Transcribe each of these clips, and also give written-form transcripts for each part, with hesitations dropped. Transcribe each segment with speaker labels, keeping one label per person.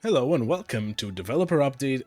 Speaker 1: Hello and welcome to Developer Update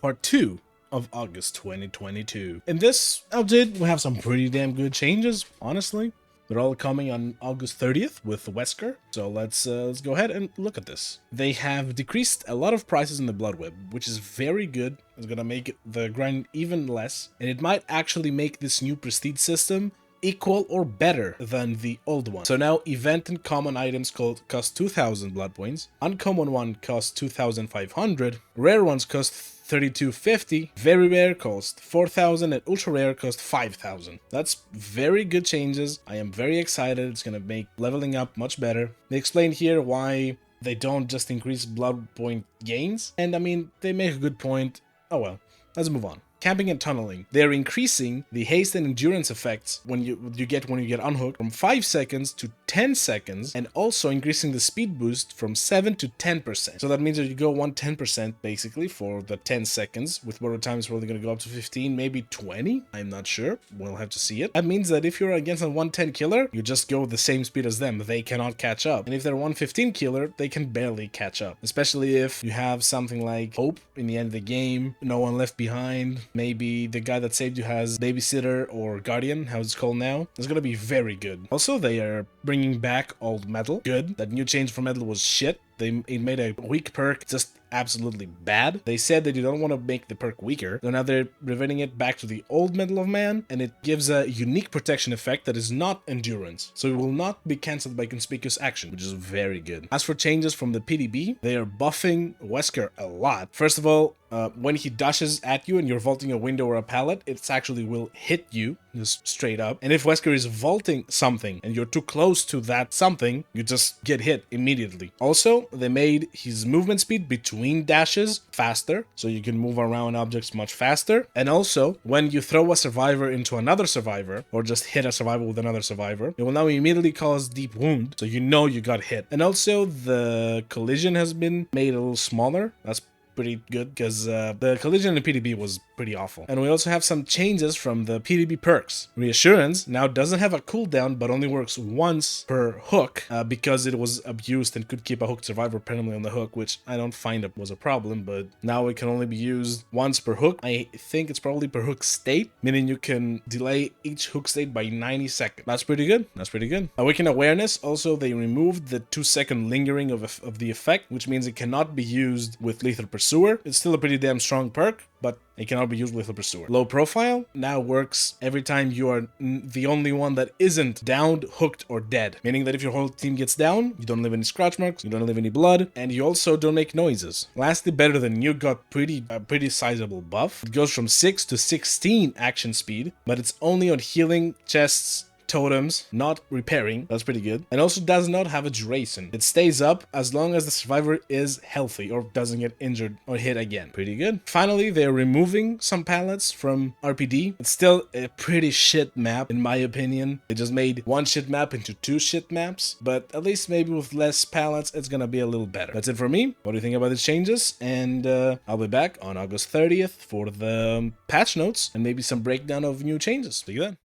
Speaker 1: Part 2 of August 2022. In this update, we have some pretty damn good changes, honestly. They're all coming on August 30th with Wesker, so let's go ahead and look at this. They have decreased a lot of prices in the Bloodweb, which is very good. It's gonna make the grind even less, and it might actually make this new prestige system equal or better than the old one. So now event and common items cost 2000 blood points, uncommon one costs 2500, rare ones cost 3250, very rare cost 4000, and ultra rare cost 5000. That's very good changes. I am very excited. It's gonna make leveling up much better. They explain here why they don't just increase blood point gains, and I mean, they make a good point. Oh well, let's move on. Camping and tunneling. They're increasing the haste and endurance effects when you get unhooked from 5 seconds to 10 seconds, and also increasing the speed boost from 7 to 10%. So that means that you go 110% basically for the 10 seconds, with borrow time is probably going to go up to 15, maybe 20. I'm not sure. We'll have to see it. That means that if you're against a 110 killer, you just go the same speed as them. They cannot catch up. And if they're 115 killer, they can barely catch up. Especially if you have something like Hope in the end of the game, no one left behind. Maybe the guy that saved you has Babysitter or Guardian, how it's called now. It's gonna be very good. Also, they are bringing back old metal. Good. That new change for metal was shit. It made a weak perk just absolutely bad. They said that you don't want to make the perk weaker, so now they're reverting it back to the old Medal of Man, and it gives a unique protection effect that is not endurance, so it will not be cancelled by conspicuous action, which is very good. As for changes from the PDB, they are buffing Wesker a lot. First of all, when he dashes at you and you're vaulting a window or a pallet, it actually will hit you, just straight up. And if Wesker is vaulting something and you're too close to that something, you just get hit immediately. Also, they made his movement speed between dashes faster, so you can move around objects much faster. And also, when you throw a survivor into another survivor, or just hit a survivor with another survivor, it will now immediately cause deep wound, so you know you got hit. And also, the collision has been made a little smaller. That's pretty good, because the collision in the PDB was pretty awful. And we also have some changes from the PDB perks. Reassurance now doesn't have a cooldown, but only works once per hook, because it was abused and could keep a hooked survivor permanently on the hook, which I don't find it was a problem, but now it can only be used once per hook. I think it's probably per hook state, meaning you can delay each hook state by 90 seconds. That's pretty good. That's pretty good. Awaken Awareness, also they removed the 2-second lingering of the effect, which means it cannot be used with Lethal Pursuer. It's still a pretty damn strong perk, but it cannot be used with a pursuer. Low profile now works every time you are the only one that isn't downed, hooked, or dead. Meaning that if your whole team gets down, you don't leave any scratch marks, you don't leave any blood, and you also don't make noises. Lastly, Better Than You got a pretty sizable buff. It goes from 6 to 16 action speed, but it's only on healing, chests, totems, not repairing. That's pretty good. And also does not have a duration. It stays up as long as the survivor is healthy or doesn't get injured or hit again. Pretty good. Finally, they're removing some pallets from RPD. It's still a pretty shit map, in my opinion. They just made one shit map into 2 shit maps, but at least maybe with less pallets, it's gonna be a little better. That's it for me. What do you think about these changes? And I'll be back on August 30th for the patch notes and maybe some breakdown of new changes. See you then.